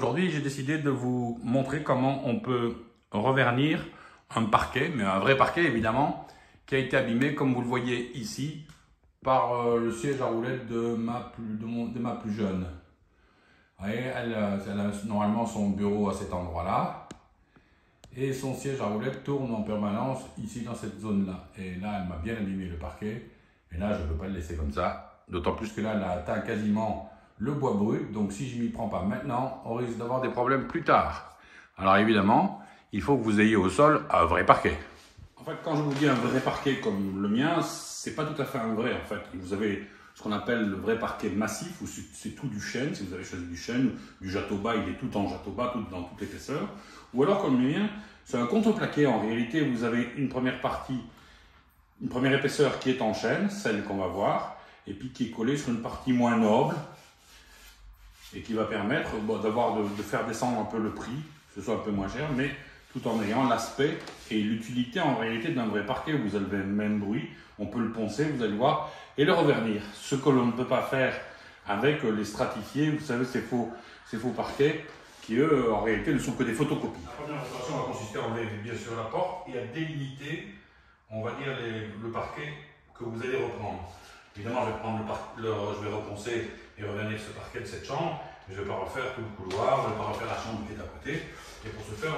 Aujourd'hui, j'ai décidé de vous montrer comment on peut revernir un parquet, mais un vrai parquet évidemment, qui a été abîmé, comme vous le voyez ici, par le siège à roulettes de ma plus jeune. Vous voyez, elle a normalement son bureau à cet endroit-là, et son siège à roulettes tourne en permanence ici dans cette zone-là. Et là, elle m'a bien abîmé le parquet, et là, je ne peux pas le laisser comme ça, d'autant plus que là, elle a atteint quasiment le bois brut, donc si je ne m'y prends pas maintenant, on risque d'avoir des problèmes plus tard. Alors évidemment, il faut que vous ayez au sol un vrai parquet. En fait, quand je vous dis un vrai parquet comme le mien, c'est pas tout à fait un vrai en fait. Vous avez ce qu'on appelle le vrai parquet massif, où c'est tout du chêne, si vous avez choisi du chêne, du jatoba, il est tout en jatoba, tout dans toute l'épaisseur. Ou alors comme le mien, c'est un contreplaqué. En réalité, vous avez une première partie, une première épaisseur qui est en chêne, celle qu'on va voir, et puis qui est collée sur une partie moins noble, et qui va permettre de faire descendre un peu le prix, que ce soit un peu moins cher, mais tout en ayant l'aspect et l'utilité en réalité d'un vrai parquet. Vous avez le même bruit, on peut le poncer, vous allez voir, et le revernir. Ce que l'on ne peut pas faire avec les stratifiés, vous savez, ces faux parquets, qui eux, en réalité, ne sont que des photocopies. La première opération va consister à enlever bien sûr la porte et à délimiter, on va dire, le parquet que vous allez reprendre. Évidemment, je vais reponcer et revenir ce parquet de cette chambre, mais je ne vais pas refaire tout le couloir, je ne vais pas refaire la chambre qui est à côté. Et pour ce faire,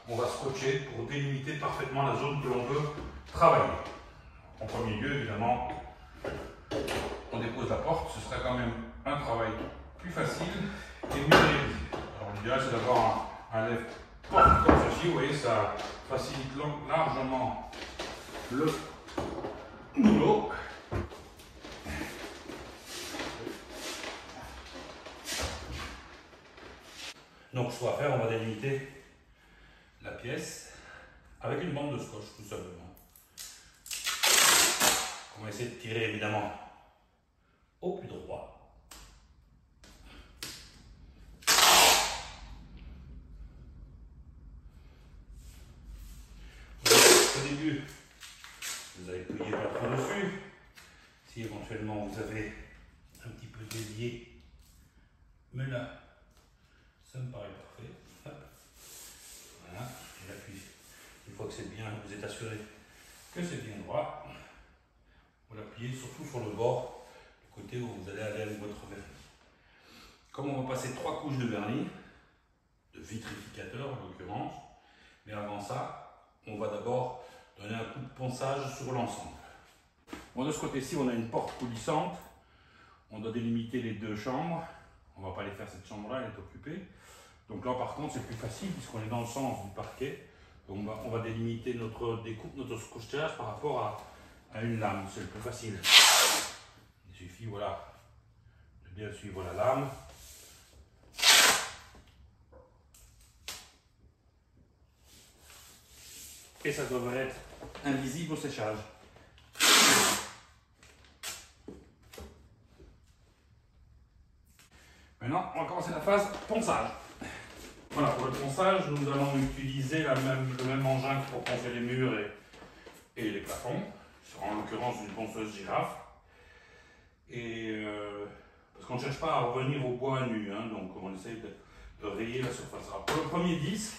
on va scotcher pour délimiter parfaitement la zone que l'on veut travailler. En premier lieu, évidemment, on dépose la porte, ce sera quand même un travail plus facile et mieux réalisé. Alors l'idéal, c'est d'avoir un lève-porte comme ceci, vous voyez, ça facilite largement le boulot. Donc, ce qu'on va faire, on va délimiter la pièce avec une bande de scotch, tout simplement. On va essayer de tirer évidemment au plus droit. Au début, vous allez plier pas trop dessus. Si éventuellement vous avez un petit peu dévié, mais là, ça me paraît parfait. Hop. Voilà, et l'appui. Une fois que c'est bien, vous êtes assuré que c'est bien droit. Vous l'appuyez surtout sur le bord, le côté où vous allez aller avec votre vernis. Comme on va passer 3 couches de vernis, de vitrificateur en l'occurrence, mais avant ça, on va d'abord donner un coup de ponçage sur l'ensemble. Bon, de ce côté-ci, on a une porte coulissante. On doit délimiter les 2 chambres. On ne va pas aller faire cette chambre-là, elle est occupée. Donc là, par contre, c'est plus facile puisqu'on est dans le sens du parquet. Donc on va délimiter notre découpe, notre scotchage par rapport à une lame. C'est le plus facile. Il suffit, voilà, de bien suivre la lame. Et ça devrait être invisible au séchage. Maintenant, on va commencer la phase ponçage. Voilà, pour le ponçage, nous allons utiliser le même engin que pour poncer les murs et les plafonds. En l'occurrence, une ponceuse girafe. Et parce qu'on ne cherche pas à revenir au bois nu, hein, donc on essaye de rayer la surface. Alors, pour le premier disque,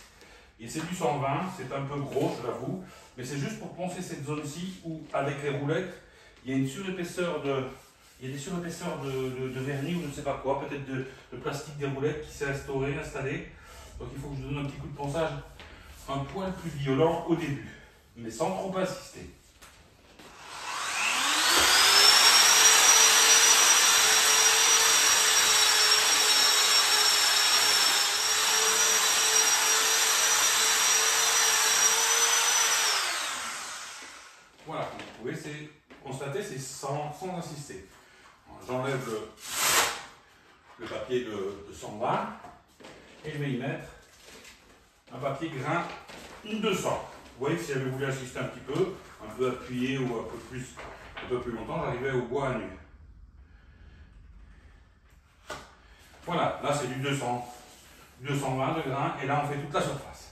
et c'est du 120, c'est un peu gros, je l'avoue, mais c'est juste pour poncer cette zone-ci où, avec les roulettes, il y a une surépaisseur il y a des surépaisseurs de vernis ou je ne sais pas quoi, peut-être de plastique des roulettes qui s'est installé. Donc il faut que je donne un petit coup de ponçage un poil plus violent au début, mais sans trop insister. Voilà, comme vous pouvez constater, c'est sans insister. J'enlève le papier de 120 et je vais y mettre un papier grain 200. Vous voyez que si j'avais voulu insister un petit peu, un peu appuyé ou un peu plus longtemps, j'arrivais au bois à nu. Voilà, là c'est du 220 de grain et là on fait toute la surface.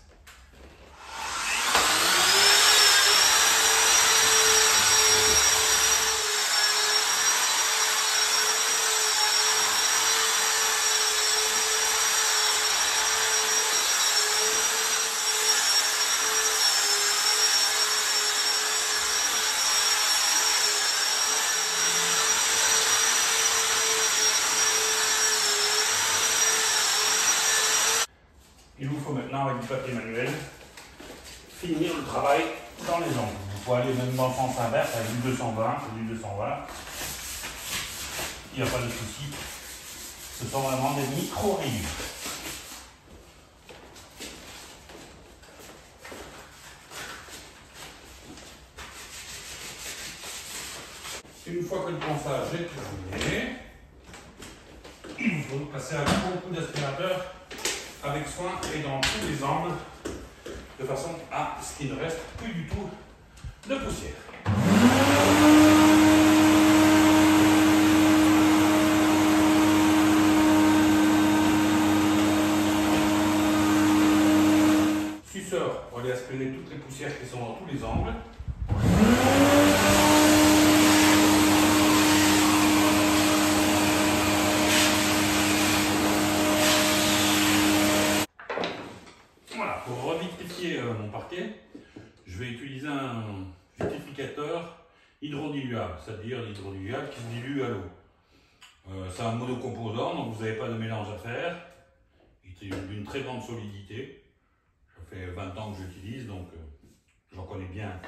Il vous faut maintenant, avec du papier manuel, finir le travail dans les angles. Vous pouvez aller même dans le sens inverse avec du 220, du 220. Il n'y a pas de souci. Ce sont vraiment des micro-rayures. Une fois que le ponçage est terminé, il faut passer un gros coup d'aspirateur avec soin et dans tous les angles, de façon à ce qu'il ne reste plus du tout de poussière. Suceur pour aller aspirer toutes les poussières qui sont dans tous les angles. Voilà, pour revitrifier mon parquet, je vais utiliser un vitrificateur hydrodiluable, c'est-à-dire l'hydrodiluable qui se dilue à l'eau. C'est un monocomposant, donc vous n'avez pas de mélange à faire. Il est d'une très grande solidité. Ça fait 20 ans que j'utilise, donc j'en connais bien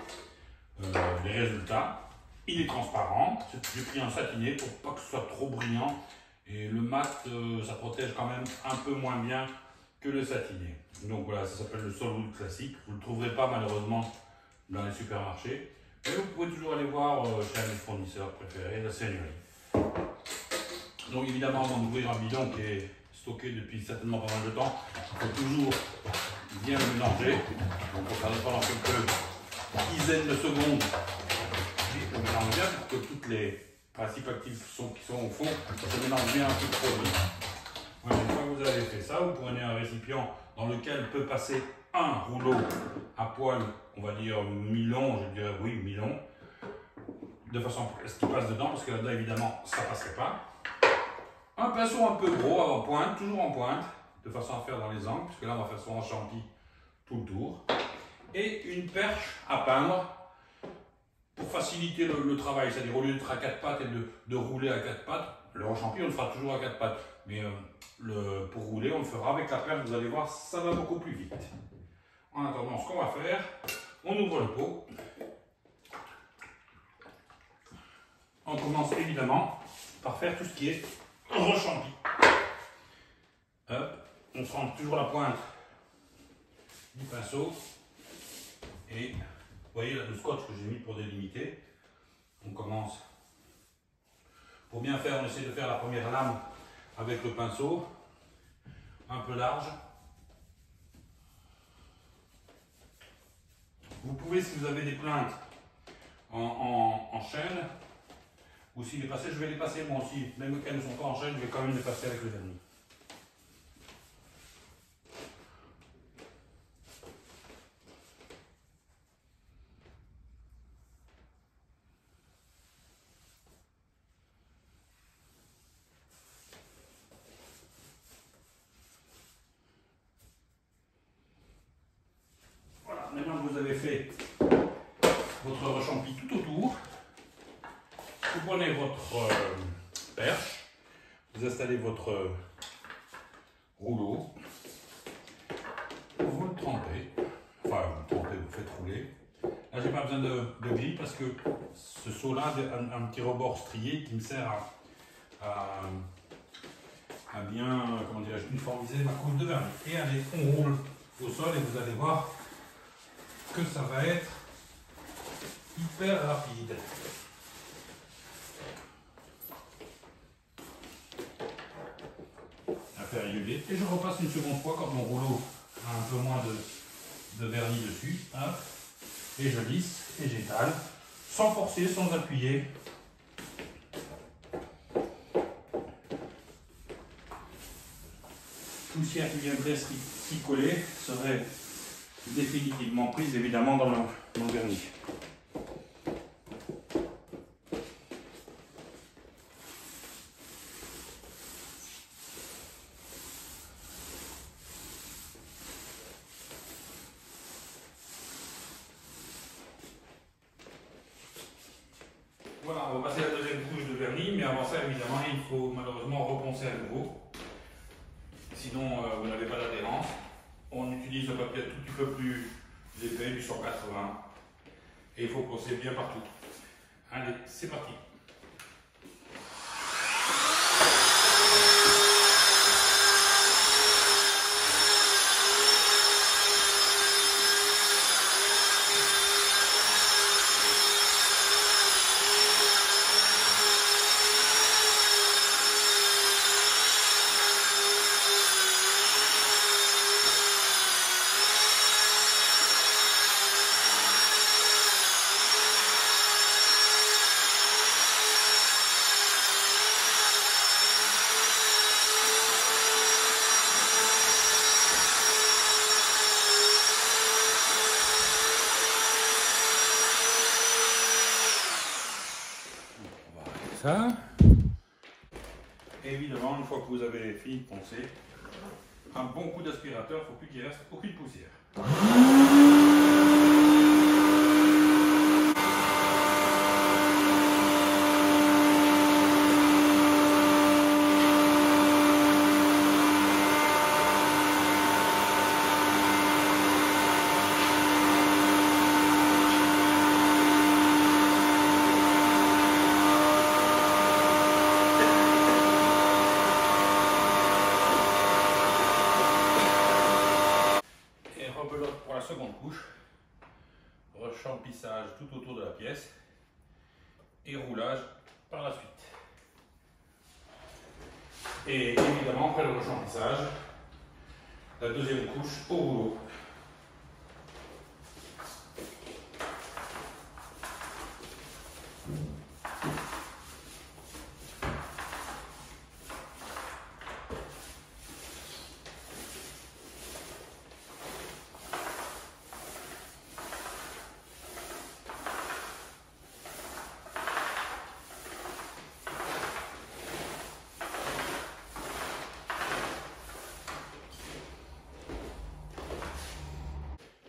les résultats. Il est transparent, j'ai pris un satiné pour pas que ce soit trop brillant. Et le mat, ça protège quand même un peu moins bien que le satiné. Donc voilà, ça s'appelle le Solwood classique. Vous ne le trouverez pas malheureusement dans les supermarchés. Mais vous pouvez toujours aller voir chez un de mes fournisseurs préférés, la seigneurie. Donc évidemment, avant d'ouvrir un bidon qui est stocké depuis certainement pas mal de temps, il faut toujours bien le mélanger. Donc on va faire pendant quelques dizaines de secondes. On mélange bien pour que toutes les principes actifs qui sont au fond se mélangent bien un peu trop vite. Voilà, une fois que vous avez fait ça, vous prenez un récipient dans lequel peut passer un rouleau à poil, on va dire mi-long, je dirais oui, mi-long, de façon à ce qu'il passe dedans, parce que là-dedans évidemment ça ne passerait pas. Un pinceau un peu gros en pointe, toujours en pointe, de façon à faire dans les angles, puisque là on va faire son champi tout le tour. Et une perche à peindre pour faciliter le travail, c'est-à-dire au lieu d'être à 4 pattes et de rouler à 4 pattes, le rechampi on le fera toujours à 4 pattes, mais pour rouler on le fera avec la perche, vous allez voir, ça va beaucoup plus vite. En attendant, ce qu'on va faire, on ouvre le pot. On commence évidemment par faire tout ce qui est rechampi. Hop, on se rend toujours la pointe du pinceau et vous voyez là, le scotch que j'ai mis pour délimiter. On commence. Pour bien faire, on essaie de faire la première lame avec le pinceau, un peu large. Vous pouvez, si vous avez des plaintes en chaîne, ou si les passer, je vais les passer moi aussi, même qu'elles ne sont pas en chaîne, je vais quand même les passer avec le vernis. Voilà, maintenant que vous avez fait votre rechampi tout autour, vous prenez votre perche, vous installez votre rouleau, vous le trempez, enfin vous le trempez, vous faites rouler. Là j'ai pas besoin de grille parce que ce seau-là a un petit rebord strié qui me sert à bien, comment dirais-je, uniformiser ma couche de vernis. Et allez, on roule au sol et vous allez voir que ça va être hyper rapide. Et je repasse une seconde fois quand mon rouleau a un peu moins de vernis dessus. Hop, et je lisse et j'étale sans forcer, sans appuyer. Poussière qui viendrait s'y coller serait définitivement prise évidemment dans le vernis. Voilà, on va passer à la deuxième couche de vernis, mais avant ça, évidemment, il faut malheureusement reponcer à nouveau. Sinon, vous n'avez pas d'adhérence. utilise un papier un tout petit peu plus épais, du 180. Et il faut poncer bien partout. Allez, c'est parti. Ça. Et évidemment, une fois que vous avez fini de poncer, un bon coup d'aspirateur, il ne faut plus qu'il reste aucune poussière. Pour la seconde couche, rechamplissage tout autour de la pièce et roulage par la suite. Et évidemment, après le rechamplissage, la deuxième couche au rouleau.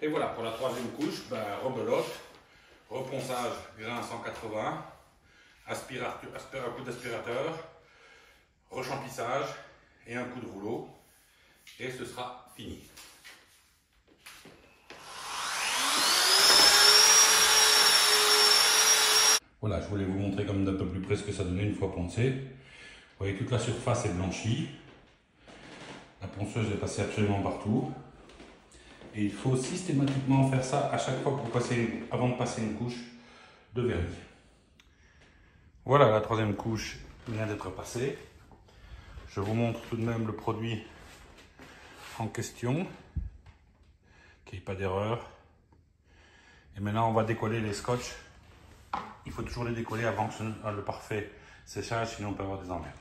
Et voilà, pour la troisième couche, rebelote, reponçage grain 180, un coup d'aspirateur, rechamplissage et un coup de rouleau. Et ce sera fini. Voilà, je voulais vous montrer comme d'un peu plus près ce que ça donnait une fois poncé. Vous voyez, toute la surface est blanchie. La ponceuse est passée absolument partout. Et il faut systématiquement faire ça à chaque fois que vous passez, avant de passer une couche de vernis. Voilà, la troisième couche vient d'être passée. Je vous montre tout de même le produit en question, qu'il n'y ait pas d'erreur. Et maintenant, on va décoller les scotch. Il faut toujours les décoller avant que le parfait séchage, sinon on peut avoir des emmerdes.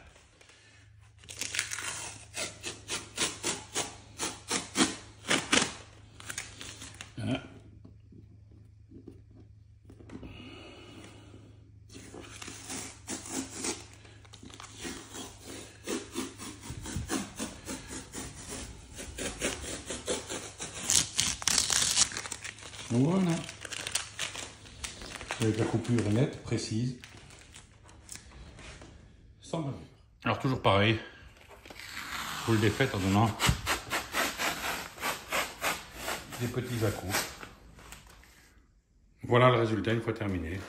Voilà. Avec la coupure nette, précise, sans bavure. Alors toujours pareil, vous le défaites en donnant des petits à-coups. Voilà le résultat une fois terminé.